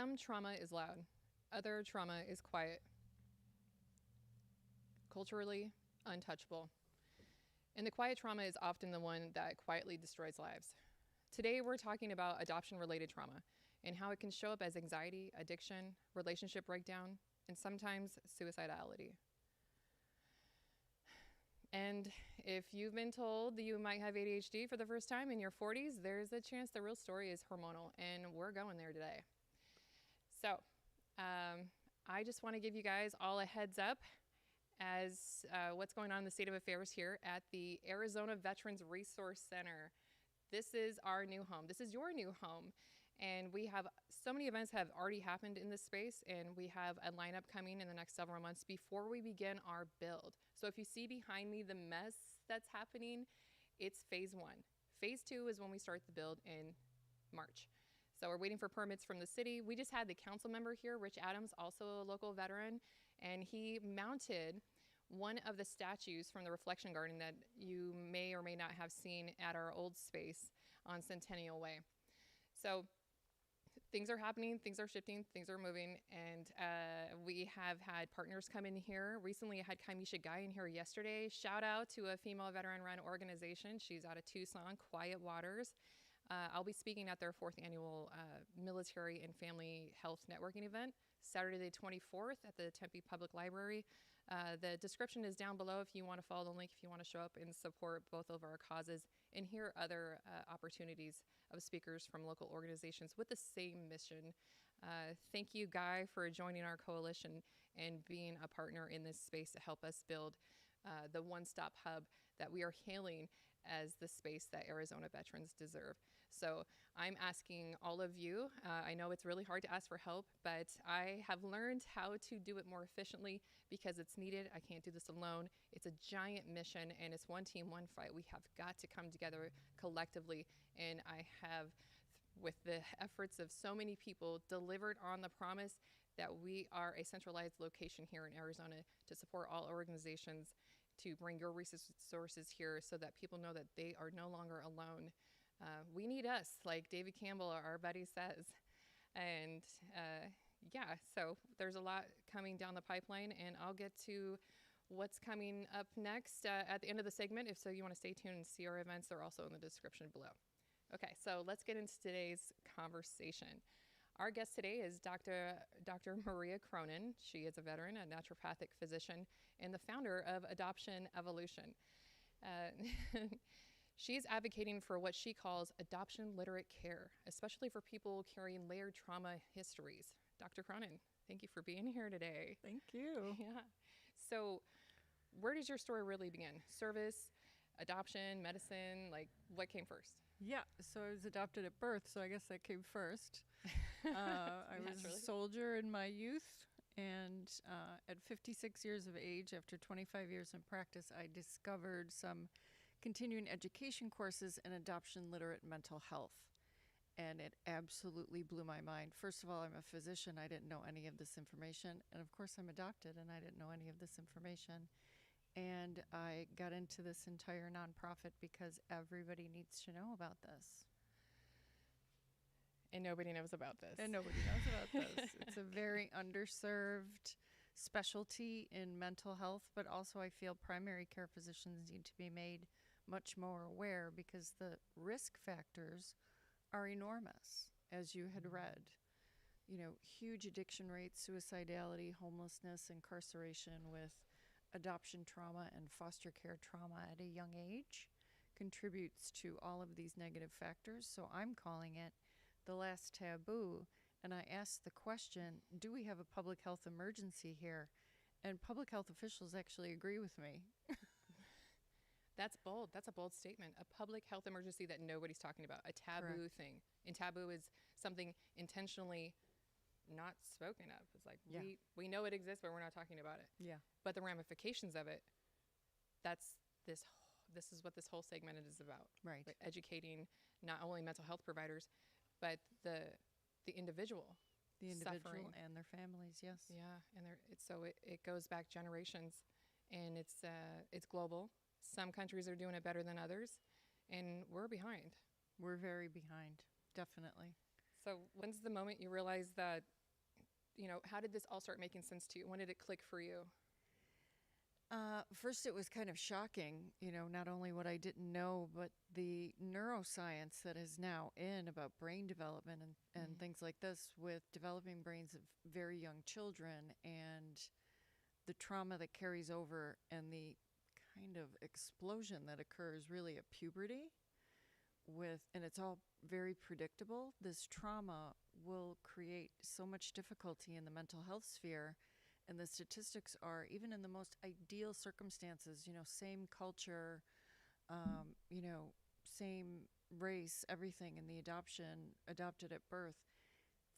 Some trauma is loud. Other trauma is quiet. Culturally untouchable. And the quiet trauma is often the one that quietly destroys lives. Today, we're talking about adoption-related trauma and how it can show up as anxiety, addiction, relationship breakdown, and sometimes suicidality. And if you've been told that you might have ADHD for the first time in your 40s, there's a chance the real story is hormonal, and we're going there today. So, I just want to give you guys all a heads up as what's going on in the state of affairs here at the Arizona Veterans Resource Center. This is our new home. This is your new home. And we have so many events have already happened in this space, and we have a lineup coming in the next several months before we begin our build. So if you see behind me the mess that's happening, it's phase 1. Phase 2 is when we start the build in March. So we're waiting for permits from the city. We just had the council member here, Rich Adams, also a local veteran, and he mounted one of the statues from the Reflection Garden that you may or may not have seen at our old space on Centennial Way. So things are happening, things are shifting, things are moving, and we have had partners come in here. Recently, I had Kiamesha Guy in here yesterday. Shout out to a female veteran-run organization. She's out of Tucson, Quiet Waters. I'll be speaking at their 4th annual Military and Family Health Networking event, Saturday the 24th at the Tempe Public Library. The description is down below if you want to follow the link, if you want to show up and support both of our causes and hear other opportunities of speakers from local organizations with the same mission. Thank you, Guy, for joining our coalition and being a partner in this space to help us build the one-stop hub that we are hailing as the space that Arizona veterans deserve. So I'm asking all of you, I know it's really hard to ask for help, but I have learned how to do it more efficiently because it's needed. I can't do this alone. It's a giant mission, and it's one team, one fight. We have got to come together collectively, and I have, with the efforts of so many people, delivered on the promise that we are a centralized location here in Arizona to support all organizations, to bring your resources here so that people know that they are no longer alone. We need us, like David Campbell, our buddy, says. And yeah, so there's a lot coming down the pipeline, and I'll get to what's coming up next at the end of the segment. If so, you want to stay tuned and see our events. They're also in the description below. Okay, so let's get into today's conversation. Our guest today is Dr. Maria Cronyn. She is a veteran, a naturopathic physician, and the founder of Adoption Evolution. She's advocating for what she calls adoption-literate care, especially for people carrying layered trauma histories. Dr. Cronyn, thank you for being here today. Thank you. Yeah. So where does your story really begin? Service, adoption, medicine, like what came first? Yeah, so I was adopted at birth, so I guess that came first. I was a soldier in my youth, and at 56 years of age, after 25 years in practice, I discovered some continuing education courses in adoption-literate mental health, and it absolutely blew my mind. First of all, I'm a physician. I didn't know any of this information, and of course, I'm adopted, and I didn't know any of this information. And I got into this entire nonprofit because everybody needs to know about this. And nobody knows about this. And nobody knows about this. It's a very underserved specialty in mental health, but also I feel primary care physicians need to be made much more aware because the risk factors are enormous, as you had read. You know, huge addiction rates, suicidality, homelessness, incarceration with adoption trauma and foster care trauma at a young age contributes to all of these negative factors. So I'm calling it the last taboo. And I asked the question, do we have a public health emergency here? And public health officials actually agree with me. That's bold. That's a bold statement. A public health emergency that nobody's talking about, a taboo Correct. thing. And taboo is something intentionally not spoken of. It's like, Yeah. we know it exists, but we're not talking about it. Yeah. But the ramifications of it, this is what this whole segment is about. Right. Like educating not only mental health providers, but the individual. The individual suffering. and their families, yes. Yeah, and it goes back generations, and it's global. Some countries are doing it better than others, and we're behind. We're very behind, definitely. So when's the moment you realized that, how did this all start making sense to you? When did it click for you? First, it was kind of shocking, not only what I didn't know, but the neuroscience that is now in about brain development and things like this with developing brains of very young children and the trauma that carries over and the kind of explosion that occurs really at puberty and it's all very predictable. This trauma will create so much difficulty in the mental health sphere. And the statistics are, even in the most ideal circumstances, same culture, same race, everything in the adopted at birth,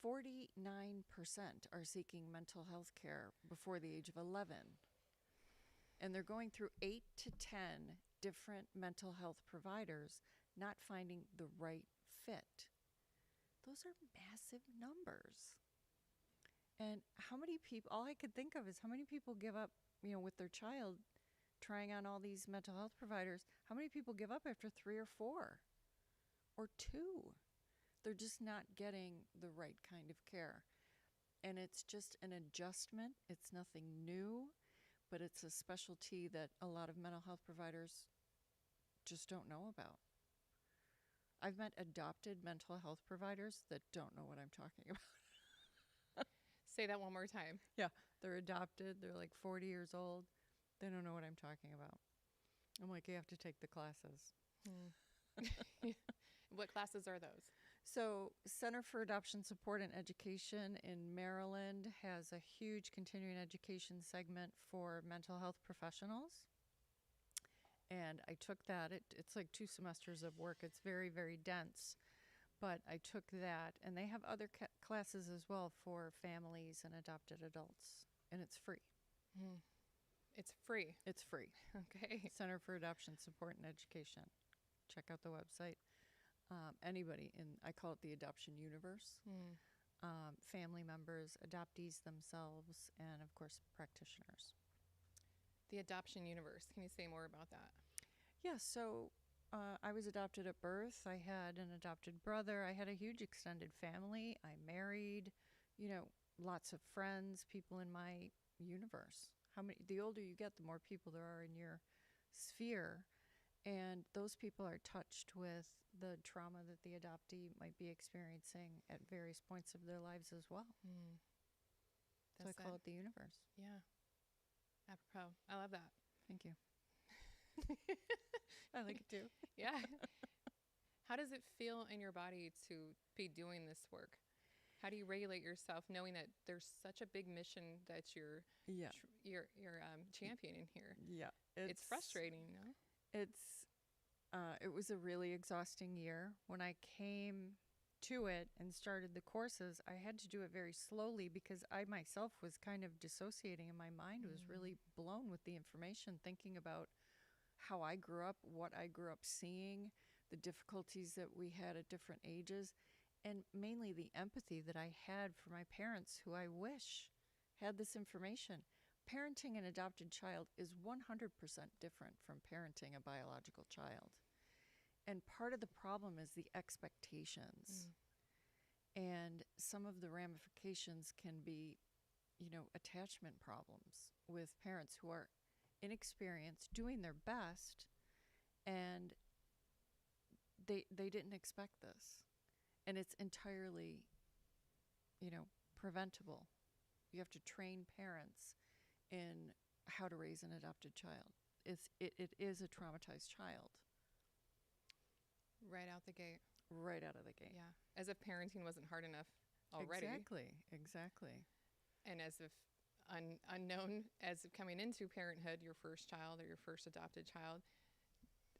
49% are seeking mental health care before the age of 11. And they're going through 8 to 10 different mental health providers, not finding the right fit. Those are massive numbers. And how many people, all I could think of is how many people give up, with their child trying on all these mental health providers, how many people give up after 3 or 4 or 2? They're just not getting the right kind of care. And it's just an adjustment. It's nothing new, but it's a specialty that a lot of mental health providers just don't know about. I've met adopted mental health providers that don't know what I'm talking about. Say that one more time. Yeah, they're adopted. They're like 40 years old. They don't know what I'm talking about. I'm like, you have to take the classes. What classes are those? So Center for Adoption Support and Education in Maryland has a huge continuing education segment for mental health professionals. And I took that. It's like 2 semesters of work. It's very, very dense. But I took that, and they have other classes as well for families and adopted adults, and it's free. It's free? It's free. Okay. Center for Adoption Support and Education. Check out the website. Anybody I call it the adoption universe. Family members, adoptees themselves, and of course, practitioners. The adoption universe. Can you say more about that? Yeah, so I was adopted at birth. I had an adopted brother. I had a huge extended family. I married, lots of friends, people in my universe. The older you get, the more people there are in your sphere. And those people are touched with the trauma that the adoptee might be experiencing at various points of their lives as well. So I call it the universe. Yeah. Apropos. I love that. Thank you. I like it too. Yeah. How does it feel in your body to be doing this work? How do you regulate yourself knowing that there's such a big mission that you're championing here? Yeah. It's frustrating, no? It was a really exhausting year. When I came to it and started the courses, I had to do it very slowly because I myself was kind of dissociating and my mind was really blown with the information, thinking about how I grew up, what I grew up seeing, the difficulties that we had at different ages, and mainly the empathy that I had for my parents who I wish had this information. Parenting an adopted child is 100% different from parenting a biological child. And part of the problem is the expectations. And some of the ramifications can be, attachment problems with parents who are inexperienced, doing their best, and they didn't expect this. And it's entirely, preventable. You have to train parents in how to raise an adopted child. It is a traumatized child. Right out the gate. Right out of the gate. Yeah. As if parenting wasn't hard enough already. Exactly. And as if unknown as coming into parenthood, your first child or your first adopted child,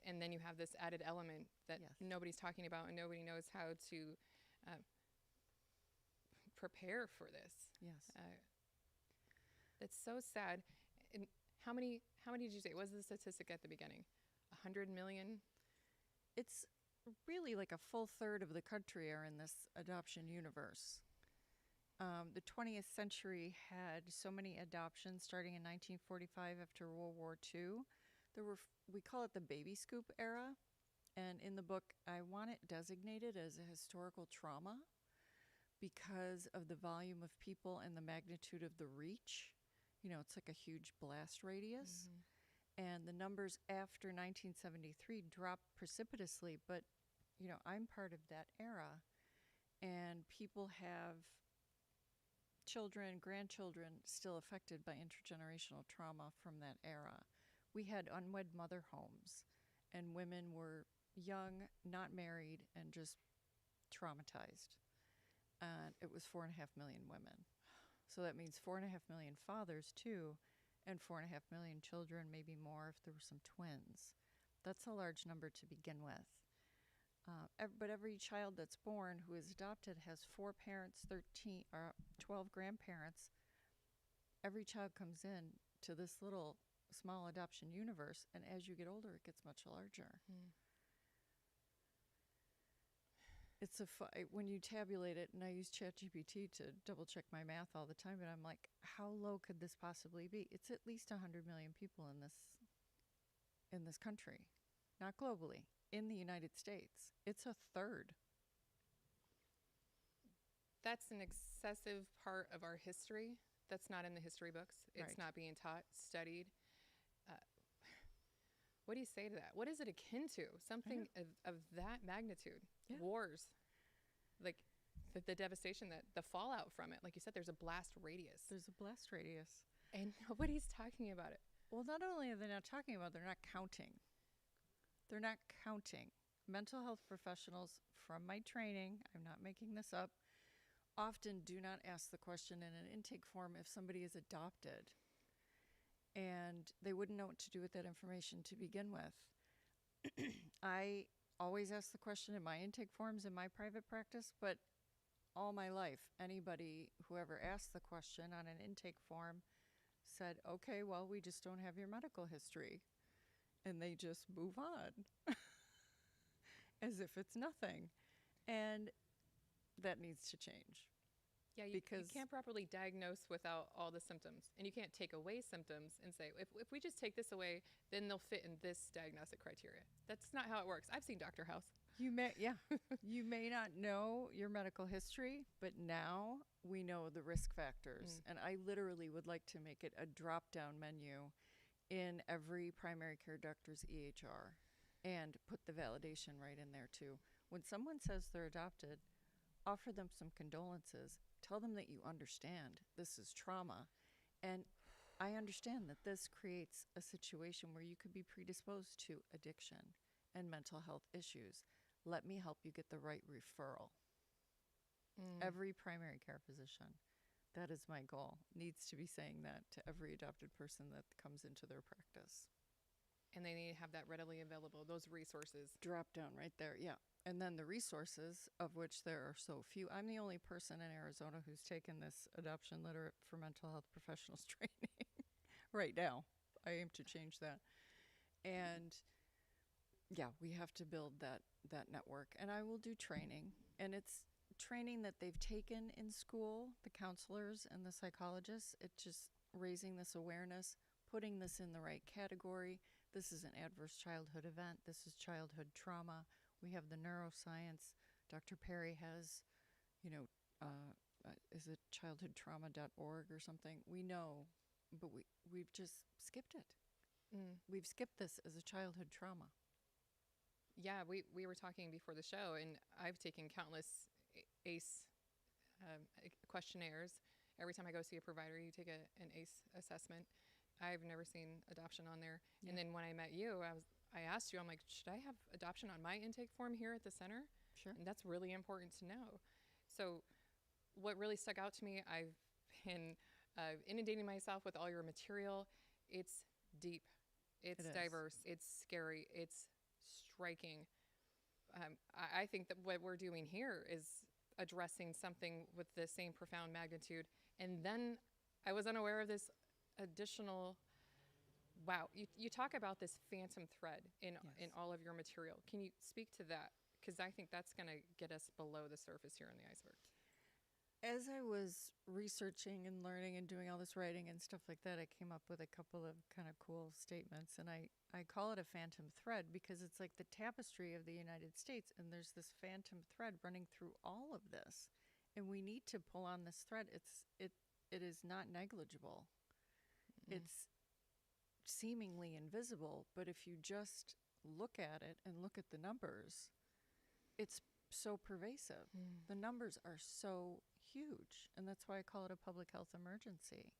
and then you have this added element that nobody's talking about and nobody knows how to prepare for this. Yes. That's so sad. And how many did you say? What was the statistic at the beginning? 100 million? It's really like a full third of the country are in this adoption universe. The 20th century had so many adoptions starting in 1945 after World War II. We call it the baby scoop era. And in the book, I want it designated as a historical trauma because of the volume of people and the magnitude of the reach. You know, it's like a huge blast radius. And the numbers after 1973 dropped precipitously, but, you know, I'm part of that era. And people have children, grandchildren still affected by intergenerational trauma from that era. We had unwed mother homes, and women were young, not married, and just traumatized. And it was 4.5 million women. So that means 4.5 million fathers, too, and 4.5 million children, maybe more if there were some twins. That's a large number to begin with. But every child that's born who is adopted has 4 parents, 12 grandparents. Every child comes in to this little small adoption universe, and as you get older, it gets much larger. It's when you tabulate it, and I use ChatGPT to double check my math all the time, but I'm like, how low could this possibly be? It's at least 100 million people in this country, not globally, in the United States. It's a third. That's an excessive part of our history that's not in the history books. It's Right. not being taught, studied. What do you say to that? What is it akin to? Something of that magnitude. Yeah. Wars. Like the devastation, the fallout from it. Like you said, there's a blast radius. There's a blast radius. And nobody's talking about it. Well, not only are they not talking about it, they're not counting. They're not counting. Mental health professionals, from my training, I'm not making this up, often do not ask the question in an intake form if somebody is adopted. And they wouldn't know what to do with that information to begin with. I always ask the question in my intake forms in my private practice, but all my life, anybody who ever asked the question on an intake form said, okay, well, we just don't have your medical history. And they just move on as if it's nothing. And that needs to change. Yeah, you can't properly diagnose without all the symptoms. And you can't take away symptoms and say, if we just take this away, then they'll fit in this diagnostic criteria. That's not how it works. I've seen Dr. House. You may not know your medical history, but now we know the risk factors. And I literally would like to make it a drop-down menu in every primary care doctor's EHR and put the validation right in there too. When someone says they're adopted, offer them some condolences. Tell them that you understand this is trauma. And I understand that this creates a situation where you could be predisposed to addiction and mental health issues. Let me help you get the right referral. Every primary care physician, that is my goal, needs to be saying that to every adopted person that comes into their practice. And they need to have that readily available, those resources. Drop down right there, yeah. And then the resources, of which there are so few. I'm the only person in Arizona who's taken this adoption-literate for mental health professionals training right now. I aim to change that. And yeah, we have to build that network. And I will do training. And it's training that they've taken in school, the counselors and the psychologists. It's just raising this awareness, putting this in the right category. This is an adverse childhood event. This is childhood trauma. We have the neuroscience. Dr. Perry has, is it childhoodtrauma.org or something? We know, but we've just skipped it. We've skipped this as a childhood trauma. Yeah, we were talking before the show, and I've taken countless ACE questionnaires. Every time I go see a provider, you take an ACE assessment. I've never seen adoption on there. Yeah. And then when I met you, I asked you, I'm like, should I have adoption on my intake form here at the center? Sure. And that's really important to know. So what really stuck out to me, I've been inundating myself with all your material. It's deep. It's diverse. It's scary. It's striking. I think that what we're doing here is addressing something with the same profound magnitude. And then I was unaware of this additional, wow, you talk about this phantom thread in all of your material. Can you speak to that? Because I think that's going to get us below the surface here in the iceberg. As I was researching and learning and doing all this writing and stuff like that, I came up with a couple of kind of cool statements. And I call it a phantom thread because it's like the tapestry of the United States. And there's this phantom thread running through all of this. And we need to pull on this thread. It is not negligible. It's seemingly invisible, but if you just look at it and look at the numbers, it's so pervasive. The numbers are so huge, and that's why I call it a public health emergency.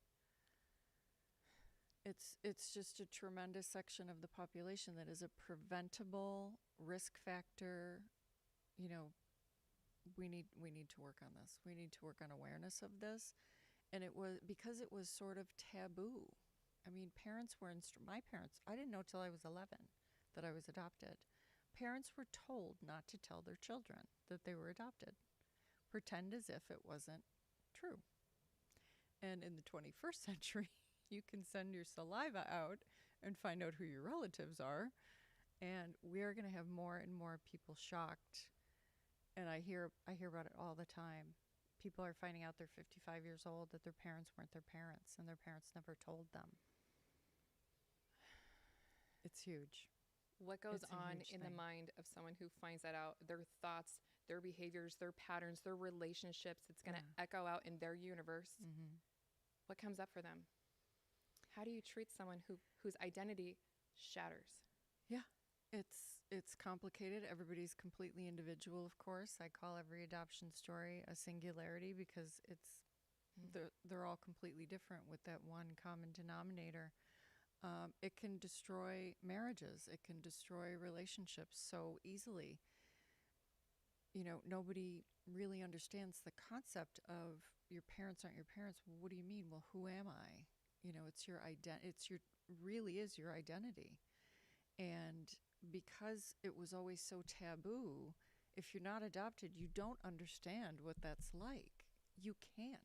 It's just a tremendous section of the population that is a preventable risk factor. You know, we need to work on this. We need to work on awareness of this. And it was because it was sort of taboo. I mean, parents were my parents, I didn't know till I was 11 that I was adopted. Parents were told not to tell their children that they were adopted. Pretend as if it wasn't true. And in the 21st century, you can send your saliva out and find out who your relatives are. And we are going to have more and more people shocked. And I hear about it all the time. People are finding out they're 55 years old, that their parents weren't their parents, and their parents never told them. It's huge. What goes on in the mind of someone who finds that out? Their thoughts, their behaviors, their patterns, their relationships, it's going to echo out in their universe. What comes up for them? How do you treat someone whose identity shatters? Yeah. It's complicated. Everybody's completely individual, of course. I call every adoption story a singularity because they're all completely different with that one common denominator. It can destroy marriages. It can destroy relationships so easily. You know, nobody really understands the concept of your parents aren't your parents. Well, what do you mean? Well, who am I? You know, it's your really is your identity. And because it was always so taboo, if you're not adopted, you don't understand what that's like. You can't.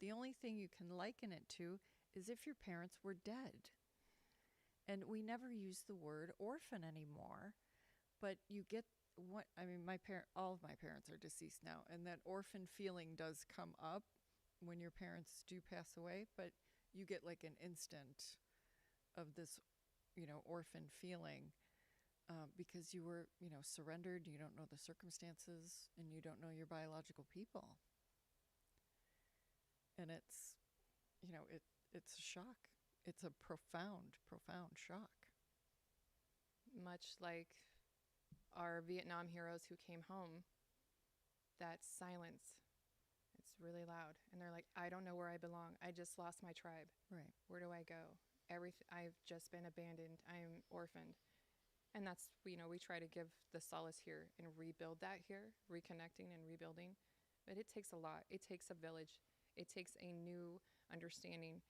The only thing you can liken it to is if your parents were dead. And we never use the word orphan anymore, but you get all of my parents are deceased now, and that orphan feeling does come up when your parents do pass away, but you get like an instant of this, you know, orphan feeling because you were, you know, surrendered, you don't know the circumstances, and you don't know your biological people. And it's, you know, it's a shock. It's a profound, profound shock. Much like our Vietnam heroes who came home, that silence, it's really loud. And they're like, I don't know where I belong. I just lost my tribe. Right. Where do I go? I've just been abandoned. I'm orphaned. And that's, you know, we try to give the solace here and rebuild that here, reconnecting and rebuilding. But it takes a lot. It takes a village. It takes a new understanding.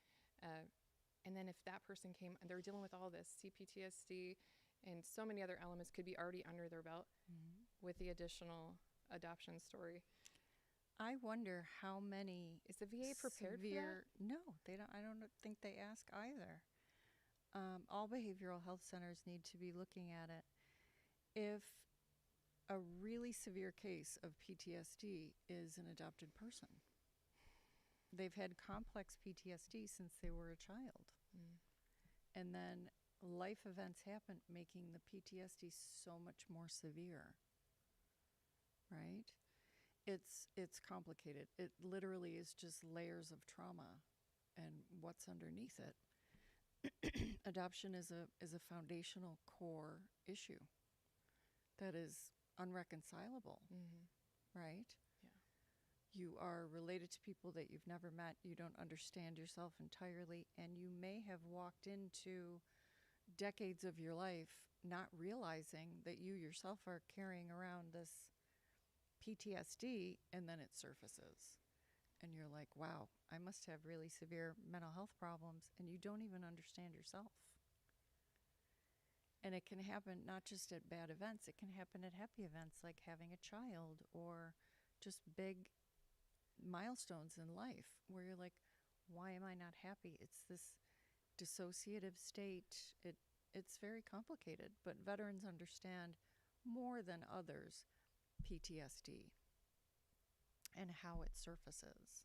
And then if that person came and they're dealing with all this CPTSD and so many other elements could be already under their belt with the additional adoption story. I wonder how many is the VA prepared for that? No, they don't. I don't think they ask either. All behavioral health centers need to be looking at it. If a really severe case of PTSD is an adopted person, they've had complex PTSD since they were a child. And then life events happen, making the PTSD so much more severe, right? It's complicated. It literally is just layers of trauma and what's underneath it. Adoption is a foundational core issue that is unreconcilable, right? You are related to people that you've never met. You don't understand yourself entirely. And you may have walked into decades of your life not realizing that you yourself are carrying around this PTSD, and then it surfaces. And you're like, wow, I must have really severe mental health problems, and you don't even understand yourself. And it can happen not just at bad events, it can happen at happy events like having a child or just big milestones in life where you're like, why am I not happy? It's this dissociative state. It's very complicated, but veterans understand more than others PTSD and how it surfaces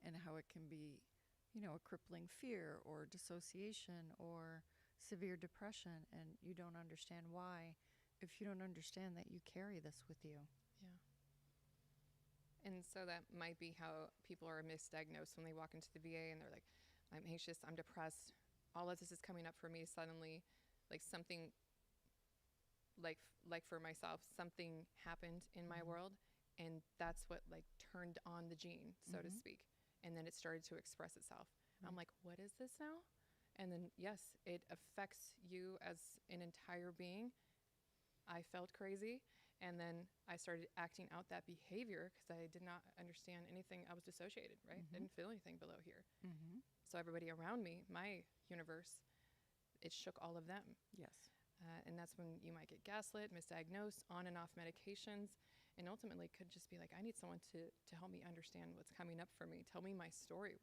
and how it can be, you know, a crippling fear or dissociation or severe depression, and you don't understand why if you don't understand that you carry this with you. Yeah. And so that might be how people are misdiagnosed when they walk into the VA and they're like, I'm anxious, I'm depressed, all of this is coming up for me suddenly, like something, like for myself, something happened in my world, and that's what like turned on the gene, so to speak. And then it started to express itself. I'm like, what is this now? And then, yes, it affects you as an entire being. I felt crazy. And then I started acting out that behavior because I did not understand anything. I was dissociated, right? Didn't feel anything below here. So everybody around me, my universe, it shook all of them. Yes. And that's when you might get gaslit, misdiagnosed, on and off medications, and ultimately could just be like, I need someone to help me understand what's coming up for me. Tell me my story.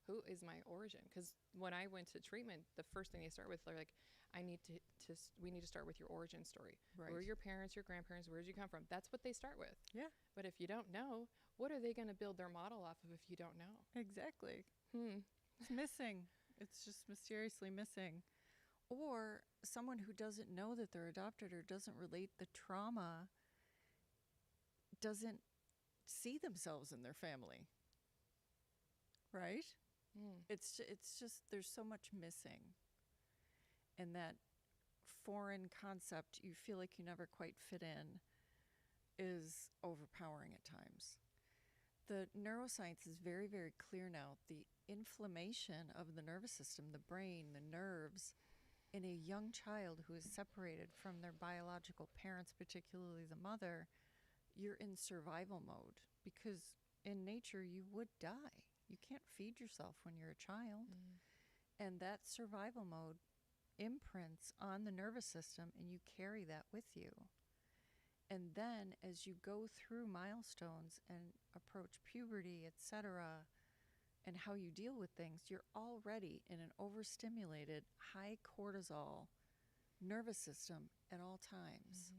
Who is my origin? Because when I went to treatment, the first thing they start with, they're like, we need to start with your origin story. Right. Who are your parents, your grandparents? Where did you come from? That's what they start with. Yeah. But if you don't know, what are they going to build their model off of if you don't know? Exactly. It's missing. It's just mysteriously missing. Or someone who doesn't know that they're adopted or doesn't relate the trauma doesn't see themselves in their family. Right? It's just there's so much missing. And that foreign concept you feel like you never quite fit in is overpowering at times. The neuroscience is very, very clear now. The inflammation of the nervous system, the brain, the nerves, in a young child who is separated from their biological parents, particularly the mother, you're in survival mode because in nature you would die. You can't feed yourself when you're a child. And that survival mode imprints on the nervous system and you carry that with you. And then as you go through milestones and approach puberty, etc., and how you deal with things, you're already in an overstimulated, high cortisol nervous system at all times.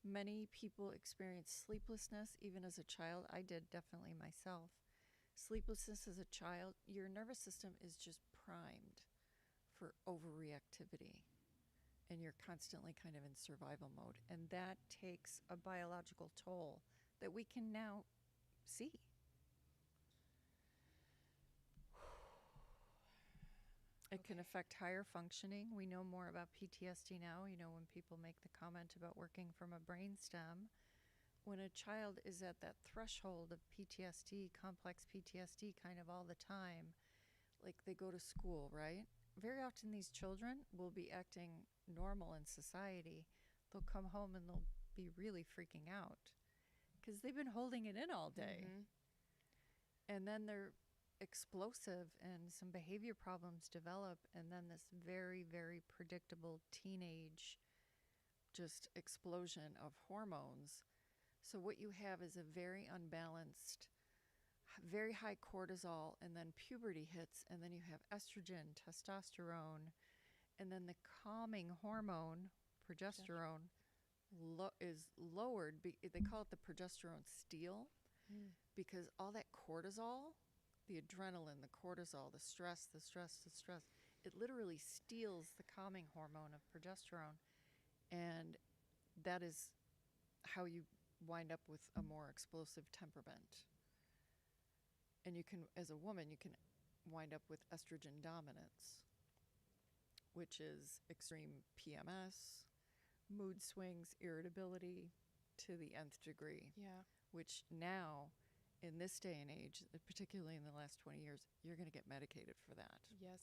Many people experience sleeplessness even as a child. I did, definitely myself. Sleeplessness as a child, your nervous system is just primed for overreactivity. And you're constantly kind of in survival mode. And that takes a biological toll that we can now see. It can affect higher functioning. We know more about PTSD now. You know, when people make the comment about working from a brainstem, when a child is at that threshold of PTSD, complex PTSD kind of all the time, like they go to school, right? Very often these children will be acting normal in society. They'll come home and they'll be really freaking out because they've been holding it in all day. And then they're explosive and some behavior problems develop, and then this very, very predictable teenage just explosion of hormones. So what you have is a very unbalanced, very high cortisol, and then puberty hits, and then you have estrogen, testosterone, and then the calming hormone, progesterone, is lowered. They call it the progesterone steal because all that cortisol, the adrenaline, the cortisol, the stress, it literally steals the calming hormone of progesterone. And that is how you wind up with a more explosive temperament. And you can, as a woman, you can wind up with estrogen dominance, which is extreme PMS, mood swings, irritability to the nth degree. Yeah. Which now, in this day and age, particularly in the last 20 years, you're going to get medicated for that. Yes.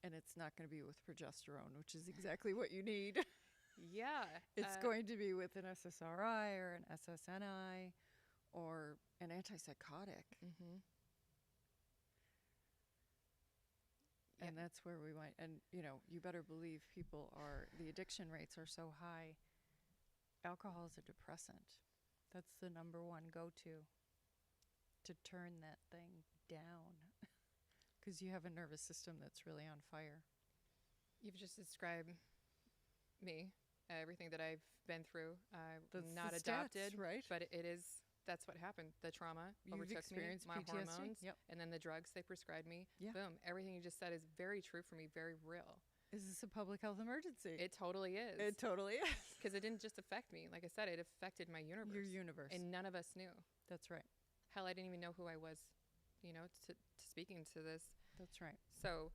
And it's not going to be with progesterone, which is exactly what you need. Yeah. It's going to be with an SSRI or an SSNI or an antipsychotic. And that's where we went. And, you know, you better believe the addiction rates are so high. Alcohol is a depressant. That's the number one go-to to turn that thing down because you have a nervous system that's really on fire. You've just described me, everything that I've been through. Not adopted, stats, right? But that's what happened. The trauma overtook me, my PTSD? hormones, and then the drugs they prescribed me. Yeah. Boom. Everything you just said is very true for me, very real. Is this a public health emergency? It totally is. It totally is. Because it didn't just affect me. Like I said, it affected my universe. Your universe. And none of us knew. That's right. Hell, I didn't even know who I was, to speaking to this. That's right. So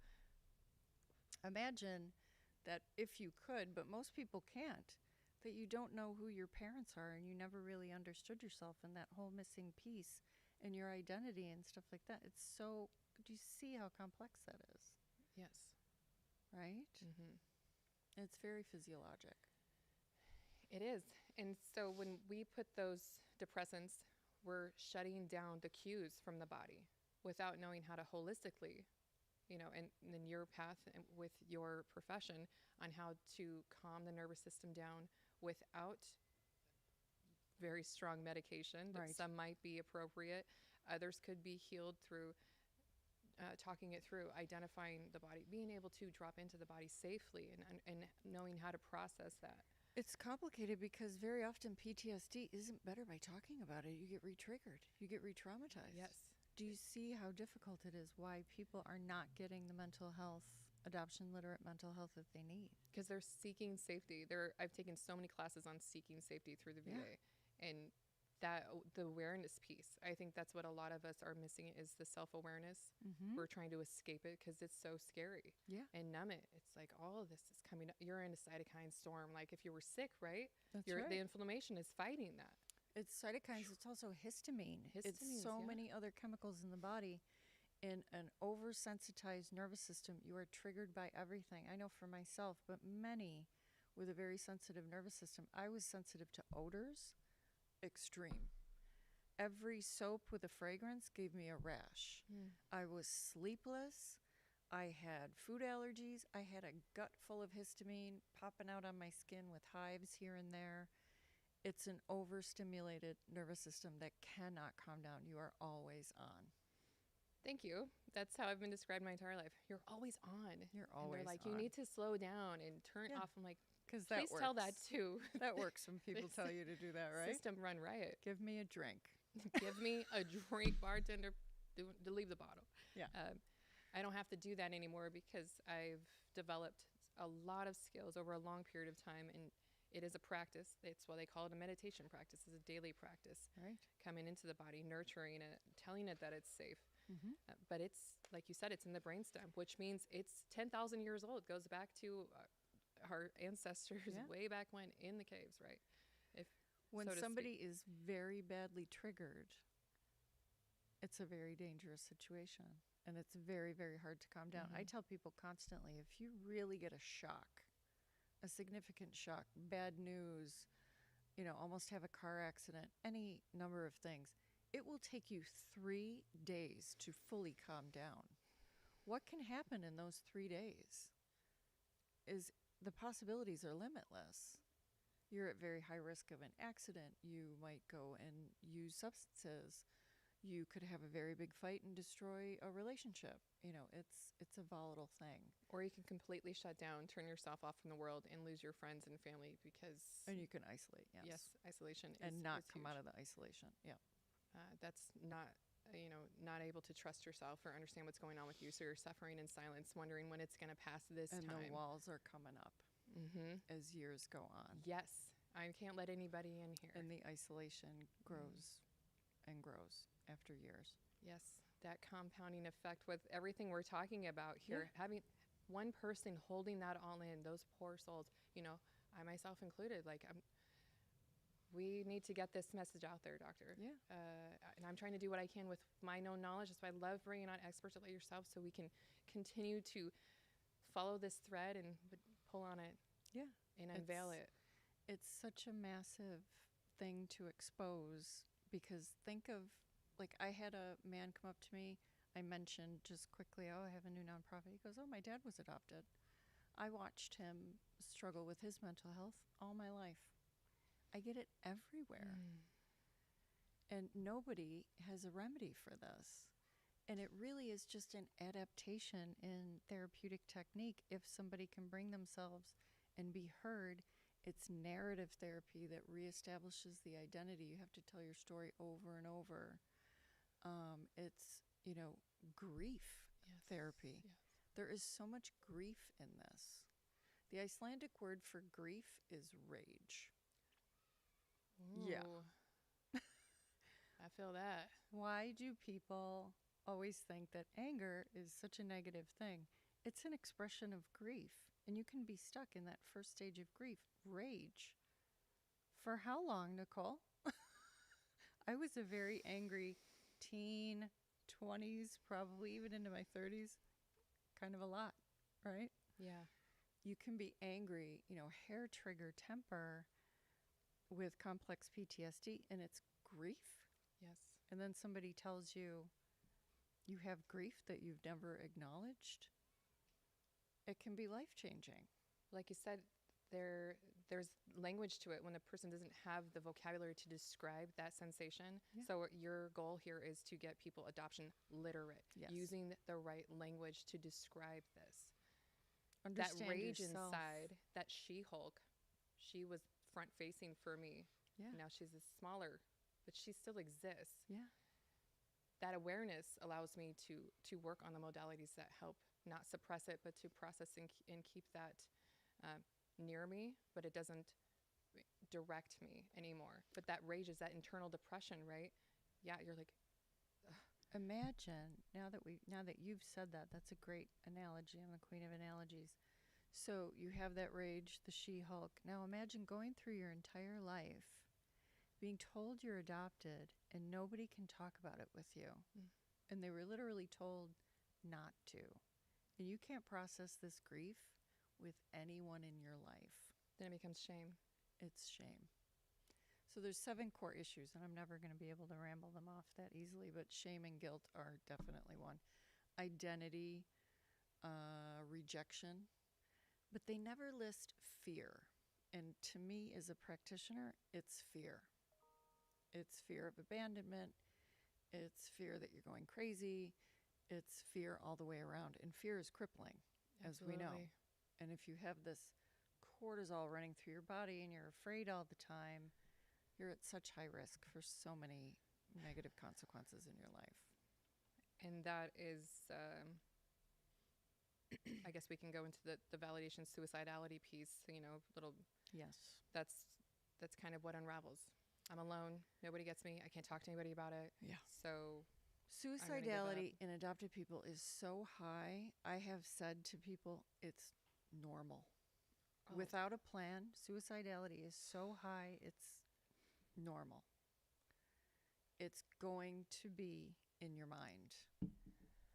imagine that if you could, but most people can't, that you don't know who your parents are and you never really understood yourself and that whole missing piece in your identity and stuff like that. It's so, do you see how complex that is? yes. Right? Mm-hmm. It's very physiologic. It is. And so when we put those depressants, we're shutting down the cues from the body without knowing how to holistically, and in your path and with your profession on how to calm the nervous system down without very strong medication. That Right. some might be appropriate. Others could be healed through talking it through, identifying the body, being able to drop into the body safely and knowing how to process that. It's complicated because very often PTSD isn't better by talking about it. You get re-triggered. You get re-traumatized. Yes. Do you see how difficult it is why people are not getting the mental health, adoption-literate mental health that they need? Because they're seeking safety. I've taken so many classes on seeking safety through the VA, and the awareness piece. I think that's what a lot of us are missing is the self-awareness. Mm-hmm. We're trying to escape it because it's so scary. Yeah. And numb it. It's like all of this is coming up. You're in a cytokine storm. Like if you were sick, right? That's The right. inflammation is fighting that. It's cytokines. It's also histamine. It's Histamines, so yeah. many other chemicals in the body. In an oversensitized nervous system, you are triggered by everything. I know for myself, but many with a very sensitive nervous system. I was sensitive to odors, extreme. Every soap with a fragrance gave me a rash. I was sleepless. I had food allergies. I had a gut full of histamine popping out on my skin with hives here and there. It's an overstimulated nervous system that cannot calm down. You are always on. Thank you. That's how I've been described my entire life. You're always on. You're And always they're like, on. you need to slow down and turn Yeah. off. I'm like, Because that please works. tell that too. That works when people This tell you to do that, right? System run riot. Give me a drink. Give me a drink, bartender. Leave the bottle. Yeah. I don't have to do that anymore because I've developed a lot of skills over a long period of time, and it is a practice. It's what they call it a meditation practice. It's a daily practice. Right. Coming into the body, nurturing it, telling it that it's safe. Mm-hmm. But it's, like you said, it's in the brainstem, which means it's 10,000 years old. It goes back to our ancestors Yeah. way back when in the caves, right? When so to somebody is very badly triggered, it's a very dangerous situation. And it's very, very hard to calm down. I Mhm. tell people constantly, if you really get a shock, a significant shock, bad news, almost have a car accident, any number of things, it will take you 3 days to fully calm down. What can happen in those 3 days is the possibilities are limitless. You're at very high risk of an accident. You might go and use substances. You could have a very big fight and destroy a relationship. It's a volatile thing. Or you can completely shut down, turn yourself off from the world, and lose your friends and family because, And you can isolate, yes. yes, isolation And is not is come huge. out of the isolation. Yeah. That's not, not able to trust yourself or understand what's going on with you. So you're suffering in silence, wondering when it's going to pass this And time. the walls are coming up Mm-hmm. as years go on. Yes. I can't let anybody in here. And the isolation grows and grows after years. Yes, that compounding effect with everything we're talking about here, having one person holding that all in, those poor souls, I myself included, we need to get this message out there, doctor. Yeah. And I'm trying to do what I can with my known knowledge. That's why I love bringing on experts like yourself so we can continue to follow this thread and pull on it. Yeah. And unveil it. It's such a massive thing to expose because think of, I had a man come up to me. I mentioned just quickly, I have a new nonprofit. He goes, my dad was adopted. I watched him struggle with his mental health all my life. I get it everywhere. And nobody has a remedy for this. And it really is just an adaptation in therapeutic technique. If somebody can bring themselves and be heard, it's narrative therapy that reestablishes the identity. You have to tell your story over and over. It's, grief therapy. Yes. There is so much grief in this. The Icelandic word for grief is rage. Yeah. Ooh. I feel that. Why do people always think that anger is such a negative thing? It's an expression of grief, and you can be stuck in that first stage of grief, rage. For how long, Nicole? I was a very angry teen, 20s, probably even into my 30s, kind of a lot, right? Yeah. You can be angry, hair trigger temper with complex PTSD, and it's grief. Yes. And then somebody tells you you have grief that you've never acknowledged. It can be life-changing. Like you said, there's language to it when a person doesn't have the vocabulary to describe that sensation. Yeah. So your goal here is to get people adoption literate, Yes. using the right language to describe this. Understand that rage yourself. inside, that She-Hulk, she was front-facing for me. Yeah. Now she's smaller, but she still exists. Yeah. That awareness allows me to work on the modalities that help not suppress it, but to process and keep that near me, but it doesn't direct me anymore. But that rage is that internal depression, right? Yeah, you're like, ugh. Imagine now that you've said that, that's a great analogy. I'm the queen of analogies. So you have that rage, the She-Hulk. Now imagine going through your entire life being told you're adopted and nobody can talk about it with you. Mm. And they were literally told not to. And you can't process this grief with anyone in your life. Then it becomes shame. It's shame. So there's 7 core issues, and I'm never going to be able to ramble them off that easily, but shame and guilt are definitely one. Identity, rejection, but they never list fear. And to me, as a practitioner, it's fear. It's fear of abandonment. It's fear that you're going crazy. It's fear all the way around. And fear is crippling, as we know. Absolutely. And if you have this cortisol running through your body and you're afraid all the time, you're at such high risk for so many negative consequences in your life. And that is, I guess we can go into the validation suicidality piece, little, Yes. that's kind of what unravels. I'm alone. Nobody gets me. I can't talk to anybody about it. Yeah. So Suicidality in adopted people is so high. I have said to people, it's normal. Oh. Without a plan, suicidality is so high, it's normal. It's going to be in your mind.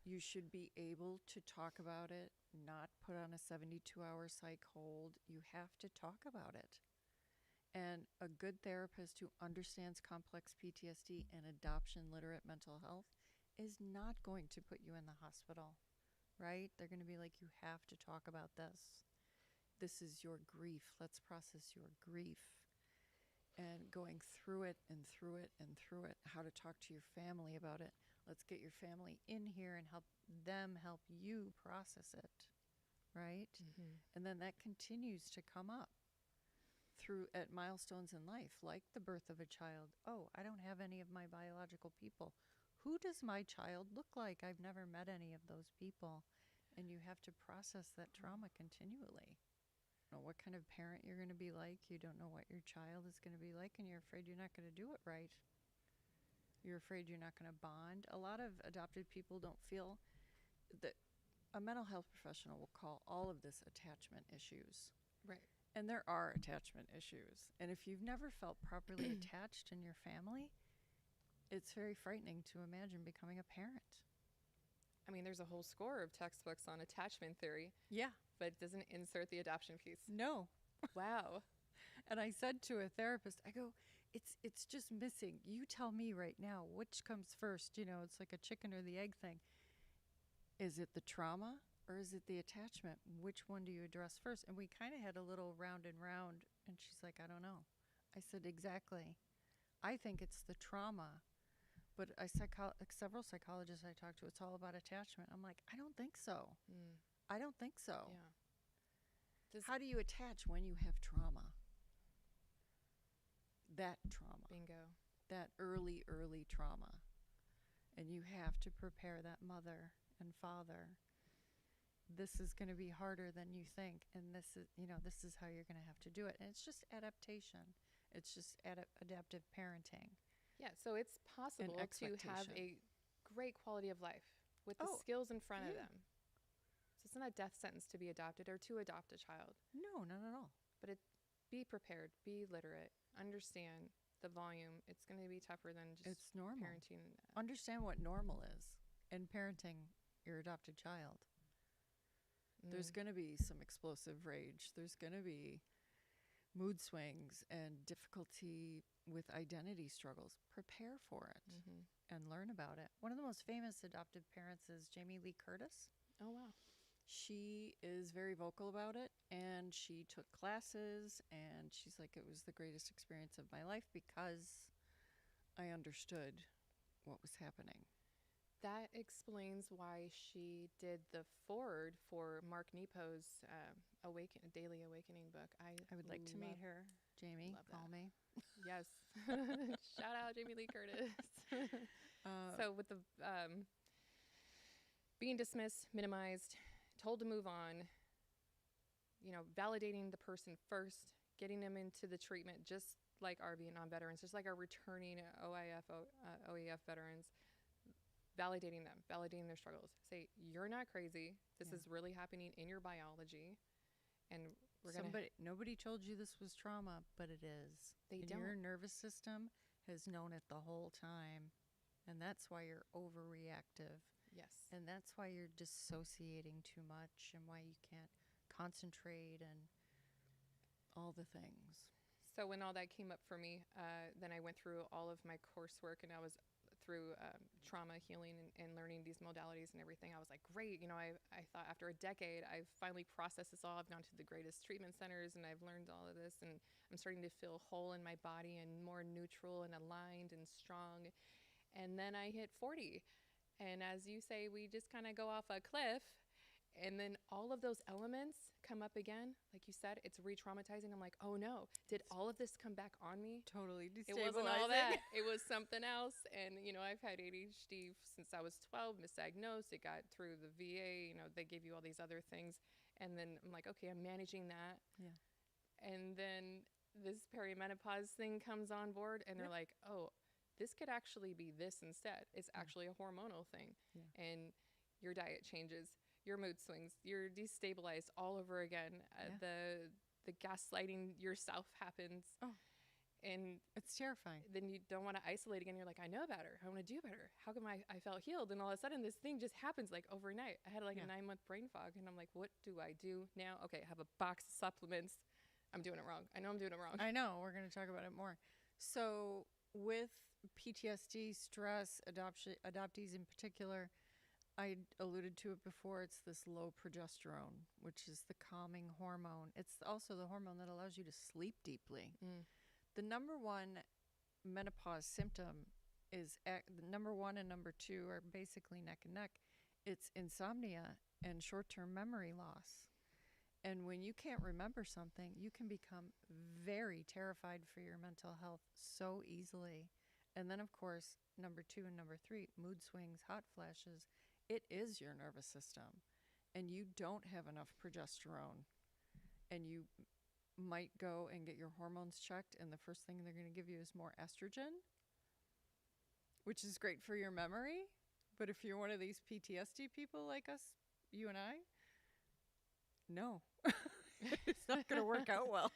You should be able to talk about it, not put on a 72-hour psych hold. You have to talk about it. And a good therapist who understands complex PTSD and adoption-literate mental health is not going to put you in the hospital, right? They're going to be like, you have to talk about this. This is your grief. Let's process your grief. And going through it and through it and through it, how to talk to your family about it. Let's get your family in here and help them help you process it, right? Mm-hmm. And then that continues to come up through at milestones in life, like the birth of a child. Oh, I don't have any of my biological people. Who does my child look like? I've never met any of those people. And you have to process that trauma continually. You don't know what kind of parent you're going to be like. You don't know what your child is going to be like, and you're afraid you're not going to do it right. You're afraid you're not going to bond. A lot of adopted people don't feel that a mental health professional will call all of this attachment issues. Right. And there are attachment issues. And if you've never felt properly attached in your family, it's very frightening to imagine becoming a parent. I mean, there's a whole score of textbooks on attachment theory, Yeah. but it doesn't insert the adoption piece. No. Wow. And I said to a therapist, I go, it's just missing. You tell me right now, which comes first? It's like a chicken or the egg thing. Is it the trauma or is it the attachment? Which one do you address first? And we kind of had a little round and round, and she's like, I don't know. I said, exactly. I think it's the trauma. But several psychologists I talked to, it's all about attachment. I'm like, I don't think so. Mm. I don't think so. Yeah. How do you attach when you have trauma? That trauma. Bingo. That early trauma. And you have to prepare that mother and father this is going to be harder than you think, and this is how you're going to have to do it. And it's just adaptation. It's just adaptive parenting. Yeah, so it's possible to have a great quality of life with the skills in front of them. So it's not a death sentence to be adopted or to adopt a child. No, not at all. But be prepared, be literate, understand the volume. It's going to be tougher than just parenting. Understand what normal is in parenting your adopted child. There's going to be some explosive rage. There's going to be mood swings and difficulty with identity struggles. Prepare for it and learn about it. One of the most famous adoptive parents is Jamie Lee Curtis. Oh, wow. She is very vocal about it, and she took classes, and she's like, it was the greatest experience of my life because I understood what was happening. That explains why she did the foreword for Mark Nepo's Daily Awakening book. I would like to meet her. Jamie, call me. Yes. Shout out Jamie Lee Curtis. So with the being dismissed, minimized, told to move on, validating the person first, getting them into the treatment, just like our Vietnam veterans, just like our returning OEF veterans, validating them, validating their struggles. Say, you're not crazy. This is really happening in your biology. And nobody told you this was trauma, but it is. Your nervous system has known it the whole time. And that's why you're overreactive. Yes. And that's why you're dissociating too much and why you can't concentrate and all the things. So when all that came up for me, then I went through all of my coursework, and I was through trauma healing and learning these modalities and everything. I was like, great. I thought after a decade, I've finally processed this all. I've gone to the greatest treatment centers, and I've learned all of this, and I'm starting to feel whole in my body and more neutral and aligned and strong. And then I hit 40. And as you say, we just kind of go off a cliff, and then all of those elements come up again. Like you said, it's re-traumatizing. I'm like, oh no, did all of this come back on me? Totally destabilizing. It wasn't all that. It was something else. And, I've had ADHD since I was 12, misdiagnosed. It got through the VA, they gave you all these other things. And then I'm like, okay, I'm managing that. Yeah. And then this perimenopause thing comes on board, and they're like, oh, this could actually be this instead. It's actually a hormonal thing. Yeah. And your diet changes, your mood swings, you're destabilized all over again. The gaslighting yourself happens. Oh. And it's terrifying. Then you don't want to isolate again. You're like, I know better. I want to do better. How come I felt healed? And all of a sudden this thing just happens like overnight. I had a 9-month brain fog, and I'm like, what do I do now? Okay, I have a box of supplements. I'm doing it wrong. I know I'm doing it wrong. I know. We're going to talk about it more. So with PTSD, stress, adoptees in particular, I alluded to it before, it's this low progesterone, which is the calming hormone. It's also the hormone that allows you to sleep deeply. The number one menopause symptom is, the number one and number two are basically neck and neck. It's insomnia and short-term memory loss. And when you can't remember something, you can become very terrified for your mental health so easily. And then, of course, number two and number three, mood swings, hot flashes. It is your nervous system. And you don't have enough progesterone. And you might go and get your hormones checked, and the first thing they're going to give you is more estrogen, which is great for your memory. But if you're one of these PTSD people like us, you and I, no. It's not going to work out well.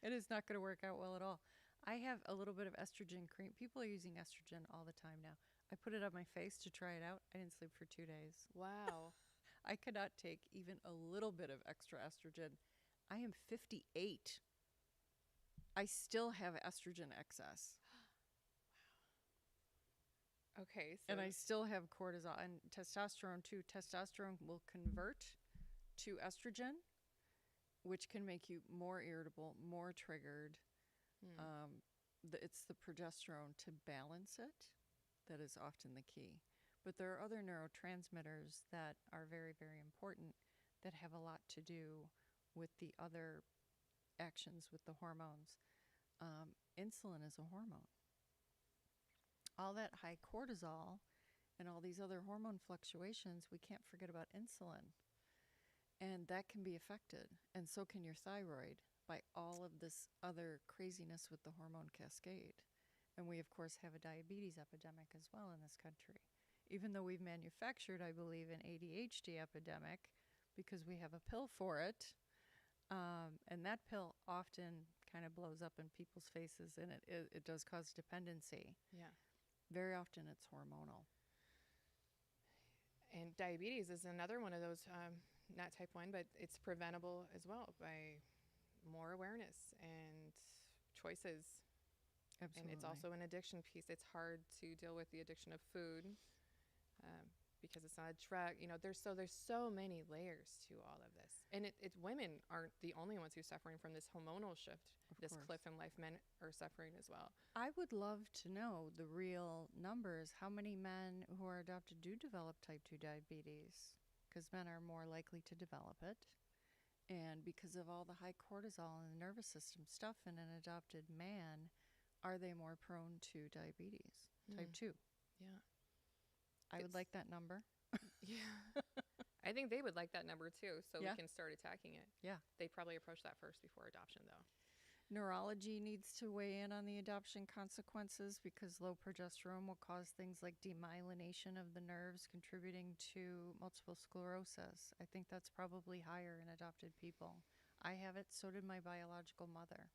It is not going to work out well at all. I have a little bit of estrogen cream. People are using estrogen all the time now. I put it on my face to try it out. I didn't sleep for 2 days. Wow. I could not take even a little bit of extra estrogen. I am 58. I still have estrogen excess. Wow. Okay. And I still have cortisol and testosterone too. Testosterone will convert to estrogen, which can make you more irritable, more triggered. It's the progesterone to balance it that is often the key. But there are other neurotransmitters that are very, very important that have a lot to do with the other actions with the hormones. Insulin is a hormone. All that high cortisol and all these other hormone fluctuations, we can't forget about insulin. And that can be affected, and so can your thyroid, by all of this other craziness with the hormone cascade. And we, of course, have a diabetes epidemic as well in this country. Even though we've manufactured, I believe, an ADHD epidemic because we have a pill for it. And that pill often kind of blows up in people's faces, and it does cause dependency. Yeah. Very often it's hormonal. And diabetes is another one of those, not type 1, but it's preventable as well by more awareness and choices. Absolutely. And it's also an addiction piece. It's hard to deal with the addiction of food because it's not a drug. You know, there's so many layers to all of this. And it's women aren't the only ones who are suffering from this hormonal shift, this cliff in life. Men are suffering as well. I would love to know the real numbers. How many men who are adopted do develop type 2 diabetes? Because men are more likely to develop it. And because of all the high cortisol in the nervous system stuff in an adopted man, are they more prone to diabetes? Type 2. Yeah. I would like that number. Yeah. I think they would like that number too, so Yeah. we can start attacking it. Yeah. They'd probably approach that first before adoption, though. Neurology needs to weigh in on the adoption consequences because low progesterone will cause things like demyelination of the nerves, contributing to multiple sclerosis. I think that's probably higher in adopted people. I have it, so did my biological mother.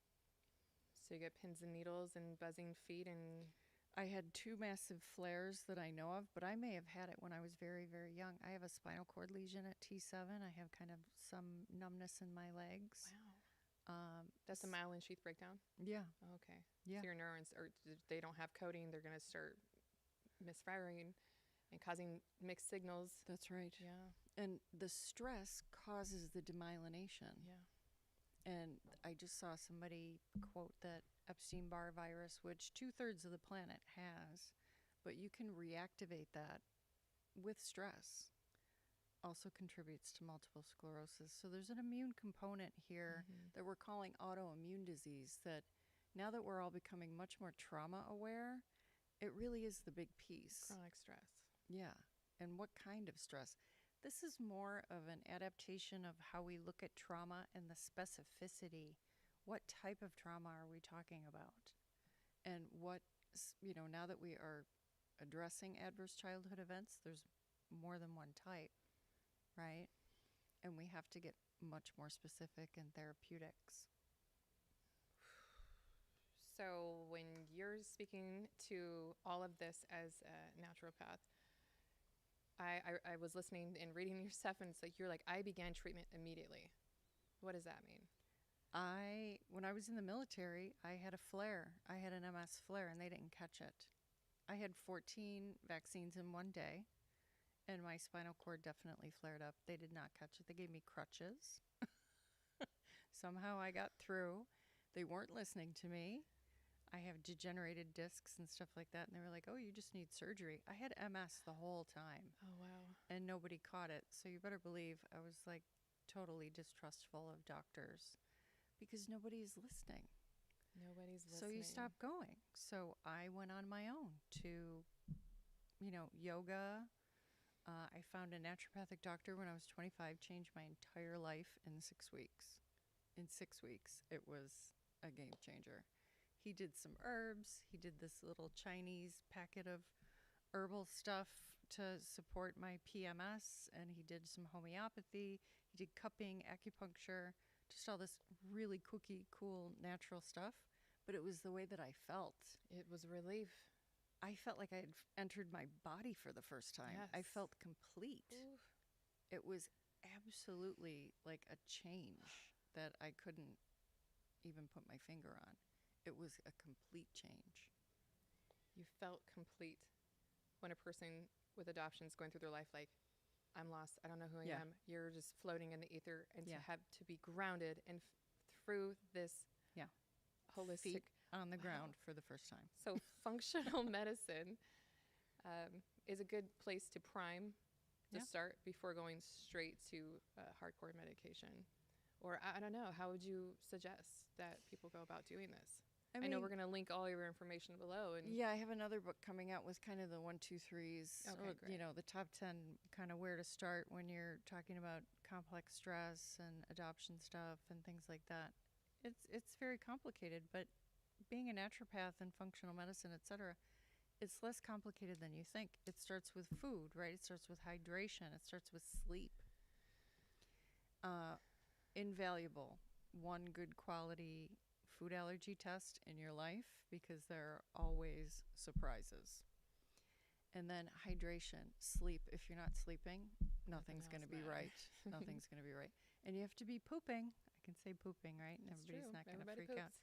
So you get pins and needles and buzzing feet and... I had 2 massive flares that I know of, but I may have had it when I was very, very young. I have a spinal cord lesion at T7. I have kind of some numbness in my legs. Wow. That's a myelin sheath breakdown? Yeah. Oh, okay. Yeah. So your neurons, or they don't have coding, they're going to start misfiring and causing mixed signals. That's right. Yeah. And the stress causes the demyelination. Yeah. And I just saw somebody quote that Epstein-Barr virus, which 2/3 of the planet has, but you can reactivate that with stress, also contributes to multiple sclerosis. So there's an immune component here that we're calling autoimmune disease, that now that we're all becoming much more trauma aware, it really is the big piece. Chronic stress. Yeah. And what kind of stress? This is more of an adaptation of how we look at trauma and the specificity. What type of trauma are we talking about? And what, now that we are addressing adverse childhood events, there's more than one type, right? And we have to get much more specific in therapeutics. So when you're speaking to all of this as a naturopath, I was listening and reading your stuff, and it's like you're like, I began treatment immediately. What does that mean? When I was in the military, I had a flare. I had an MS flare, and they didn't catch it. I had 14 vaccines in one day, and my spinal cord definitely flared up. They did not catch it. They gave me crutches. Somehow I got through. They weren't listening to me. I have degenerated discs and stuff like that, and they were like, oh, you just need surgery. I had MS the whole time. Oh, wow. And nobody caught it. So you better believe I was like totally distrustful of doctors because nobody's listening. Nobody's listening. So you stop going. So I went on my own to, yoga. I found a naturopathic doctor when I was 25, changed my entire life in 6 weeks. In 6 weeks, it was a game changer. He did some herbs. He did this little Chinese packet of herbal stuff to support my PMS, and he did some homeopathy. He did cupping, acupuncture, just all this really cool, natural stuff. But it was the way that I felt. It was relief. I felt like I had entered my body for the first time. Yes. I felt complete. Oof. It was absolutely like a change that I couldn't even put my finger on. It was a complete change. You felt complete when a person with adoption is going through their life like, I'm lost, I don't know who I am. You're just floating in the ether, and to have to be grounded and through this holistic... Feet on the ground for the first time. So functional medicine is a good place to prime to start before going straight to hardcore medication. Or I don't know, how would you suggest that people go about doing this? I know we're going to link all your information below. And yeah, I have another book coming out with kind of the 1, 2, 3s. Okay, great. You know, the top 10, kind of where to start when you're talking about complex stress and adoption stuff and things like that. It's very complicated, but being a naturopath and functional medicine, etc., it's less complicated than you think. It starts with food, right? It starts with hydration. It starts with sleep. Invaluable. One good quality food allergy test in your life, because there are always surprises. And then hydration, sleep. If you're not sleeping, nothing's going to be right. Nothing's going to be right. And you have to be pooping. I can say pooping, right? And everybody's not going to freak out.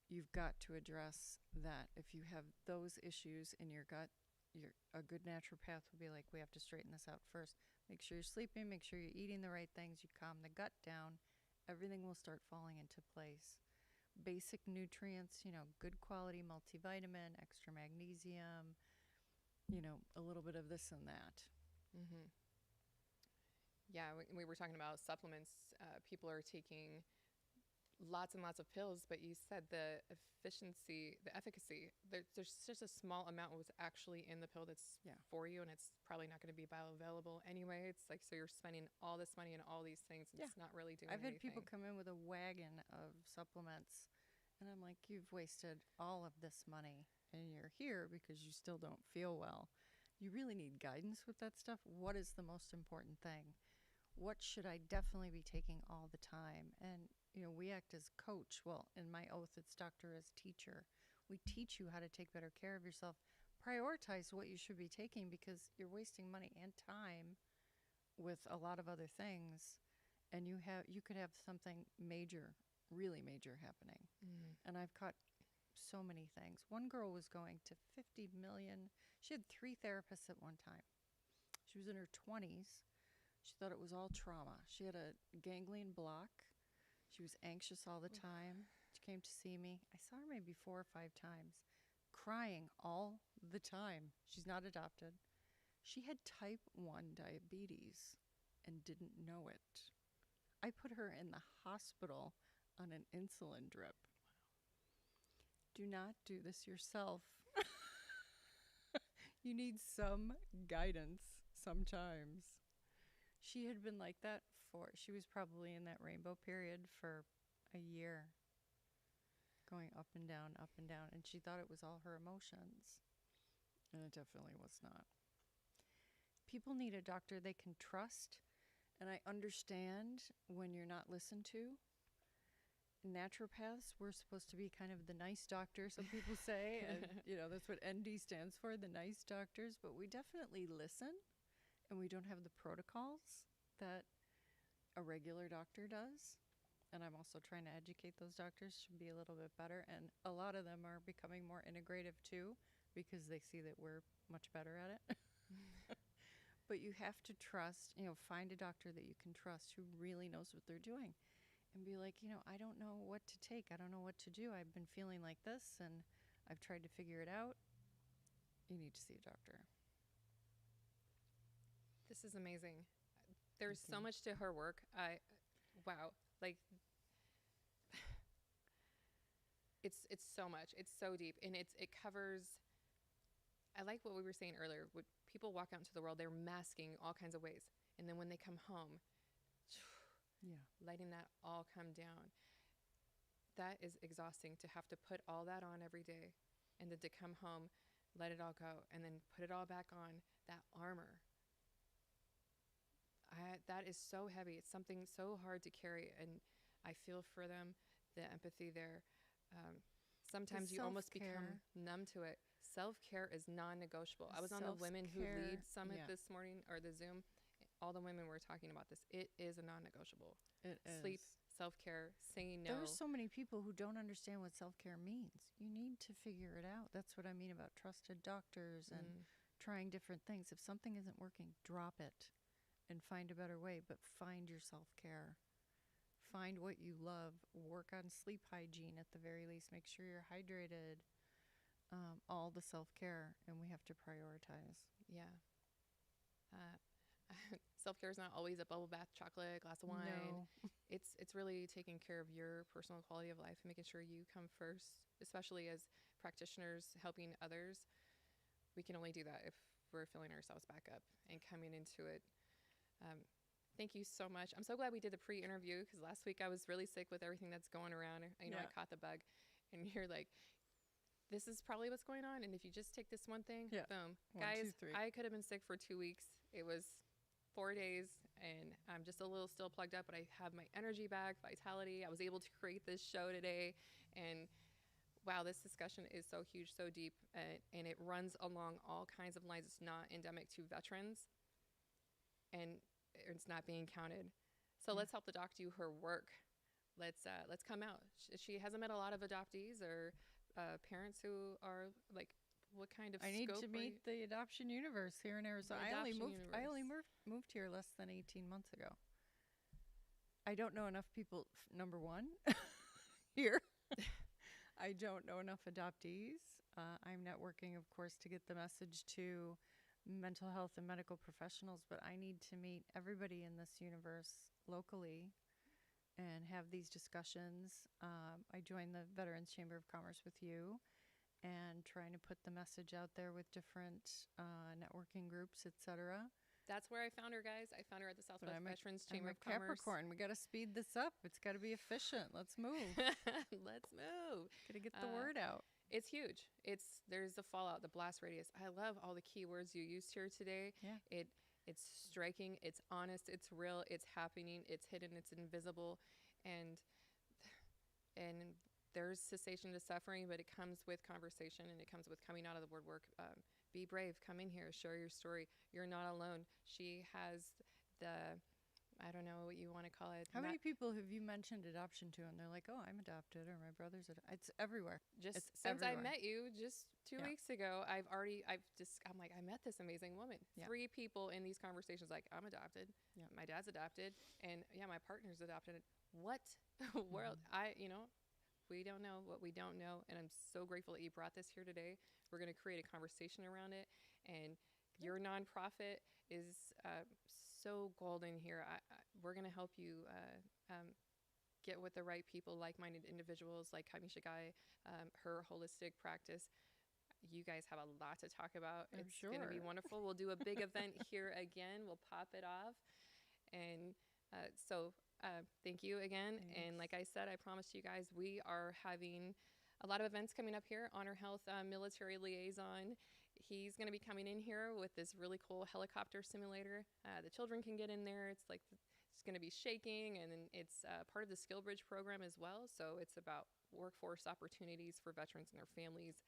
You've got to address that. If you have those issues in your gut, a good naturopath will be like, we have to straighten this out first. Make sure you're sleeping, make sure you're eating the right things, you calm the gut down, everything will start falling into place. Basic nutrients, you know, good quality multivitamin, extra magnesium, you know, a little bit of this and that. Mm-hmm. Yeah, we were talking about supplements. People are taking lots and lots of pills, but you said the efficacy, there's just a small amount was actually in the pill that's for you, and it's probably not going to be bioavailable anyway. It's like, so you're spending all this money and all these things, and it's not really doing anything. I've had people come in with a wagon of supplements, and I'm like, you've wasted all of this money, and you're here because you still don't feel well. You really need guidance with that stuff. What is the most important thing? What should I definitely be taking all the time? And, you know, we act as coach. Well, in my oath, it's doctor as teacher. We teach you how to take better care of yourself. Prioritize what you should be taking, because you're wasting money and time with a lot of other things. And you could have something major, really major happening. Mm-hmm. And I've caught so many things. One girl was going to 50 million. She had 3 therapists at one time. She was in her 20s. She thought it was all trauma. She had a ganglion block. She was anxious all the time. She came to see me. I saw her maybe 4 or 5 times, crying all the time. She's not adopted. She had type 1 diabetes and didn't know it. I put her in the hospital on an insulin drip. Do not do this yourself. You need some guidance sometimes. She had been like that she was probably in that rainbow period for a year, going up and down, and she thought it was all her emotions. And it definitely was not. People need a doctor they can trust, and I understand when you're not listened to. Naturopaths, we're supposed to be kind of the nice doctor, some people say, and you know, that's what ND stands for, the nice doctors, but we definitely listen, and we don't have the protocols that a regular doctor does. And I'm also trying to educate those doctors to be a little bit better. And a lot of them are becoming more integrative too, because they see that we're much better at it. But you have to trust, you know, find a doctor that you can trust who really knows what they're doing. And be like, you know, I don't know what to take. I don't know what to do. I've been feeling like this, and I've tried to figure it out. You need to see a doctor. This is amazing. There's so much to her work. Wow. Like, it's so much. It's so deep, and it covers. I like what we were saying earlier. When people walk out into the world, they're masking all kinds of ways, and then when they come home, letting that all come down. That is exhausting, to have to put all that on every day, and then to come home, let it all go, and then put it all back on. That armor. That is so heavy. It's something so hard to carry, and I feel for them, the empathy there. Sometimes you almost become numb to it. Self-care is non-negotiable. I was on the Women Who Lead Summit this morning, or the Zoom. All the women were talking about this. It is a non-negotiable. It is. Sleep, self-care, saying no. There are so many people who don't understand what self-care means. You need to figure it out. That's what I mean about trusted doctors and trying different things. If something isn't working, drop it and find a better way, but find your self-care. Find what you love. Work on sleep hygiene at the very least. Make sure you're hydrated. All the self-care, and we have to prioritize. Yeah. self-care is not always a bubble bath, chocolate, glass of wine. No. It's really taking care of your personal quality of life and making sure you come first, especially as practitioners helping others. We can only do that if we're filling ourselves back up and coming into it. Thank you so much. I'm so glad we did the pre-interview, because last week I was really sick with everything that's going around. I Yeah. caught the bug, and you're like, this is probably what's going on. And if you just take this one thing, Yeah. boom. 1, Guys, 2, 3. I could have been sick for 2 weeks. It was 4 days, and I'm just a little still plugged up, but I have my energy back, vitality. I was able to create this show today, and wow, this discussion is so huge, so deep, and it runs along all kinds of lines. It's not endemic to veterans, and it's not being counted. So Yeah. let's help the doc do her work. Let's come out. She hasn't met a lot of adoptees or parents who are like, what kind of I need scope to are meet you- the adoption universe here in Arizona. The I only adoption moved here less than 18 months ago. I don't know enough people, number one, here. I don't know enough adoptees. I'm networking, of course, to get the message to mental health and medical professionals, but I need to meet everybody in this universe locally and have these discussions. I joined the Veterans Chamber of Commerce with you, and trying to put the message out there with different networking groups, etc. That's where I found her, guys. I found her at the But Southwest I'm Veterans I'm Chamber a of Commerce. Capricorn. We got to speed this up. It's got to be efficient. Let's move. Let's move. Got to get the word out. It's huge. There's the fallout, the blast radius. I love all the keywords you used here today. Yeah. It's striking. It's honest. It's real. It's happening. It's hidden. It's invisible, and there's cessation to suffering, but it comes with conversation, and it comes with coming out of the word work. Be brave. Come in here. Share your story. You're not alone. She has I don't know what you want to call it. How many people have you mentioned adoption to, and they're like, "Oh, I'm adopted," or "My brother's adopted"? It's everywhere. Just It's since I everywhere. met you just 2 Yeah. weeks ago, I'm like, I met this amazing woman. Yeah. 3 people in these conversations, like, I'm adopted. Yeah. My dad's adopted. And yeah, my partner's adopted. What world? We don't know what we don't know. And I'm so grateful that you brought this here today. We're going to create a conversation around it. And your nonprofit is so golden here. We're going to help you get with the right people, like-minded individuals like Kiamesha Guy, her holistic practice. You guys have a lot to talk about. I'm It's going to be sure. wonderful. We'll do a big event here again. We'll pop it off. And thank you again. And like I said, I promised you guys, we are having a lot of events coming up here. HonorHealth Military Liaison. He's going to be coming in here with this really cool helicopter simulator. The children can get in there. It's going to be shaking, and then it's part of the Skill Bridge program as well. So it's about workforce opportunities for veterans and their families.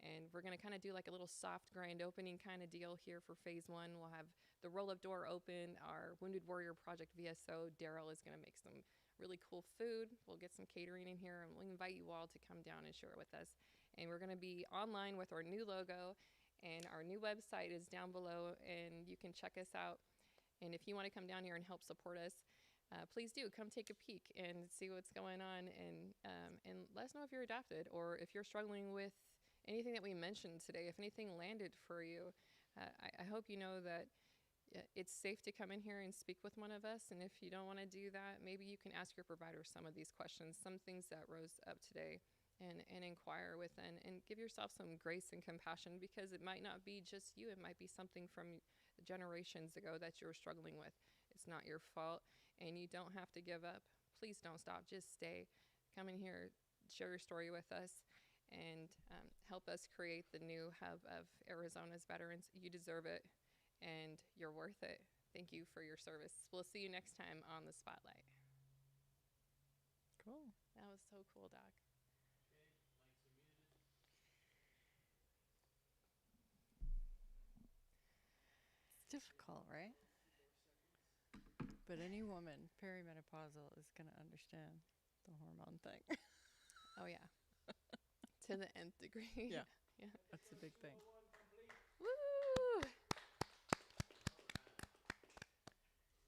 And we're going to kind of do like a little soft grand opening kind of deal here for phase 1. We'll have the roll-up door open. Our Wounded Warrior Project VSO, Daryl, is going to make some really cool food. We'll get some catering in here, and we'll invite you all to come down and share it with us. And we're going to be online with our new logo, and our new website is down below, and you can check us out. And if you want to come down here and help support us, please do come take a peek and see what's going on, and let us know if you're adopted or if you're struggling with anything that we mentioned today. If anything landed for you, I hope you know that it's safe to come in here and speak with one of us. And if you don't want to do that, maybe you can ask your provider some of these questions, some things that rose up today, and inquire with and give yourself some grace and compassion, because it might not be just you. It might be something from generations ago that you're struggling with. It's not your fault, and you don't have to give up. Please don't stop. Just stay. Come in here, share your story with us, and help us create the new hub of Arizona's veterans. You deserve it, and you're worth it. Thank you for your service. We'll see you next time on the Spotlight. Cool. That was so cool, Doc. It's difficult, right? But any woman perimenopausal is going to understand the hormone thing. Oh, yeah. To the nth degree. Yeah. Yeah. That's a big thing. Woo!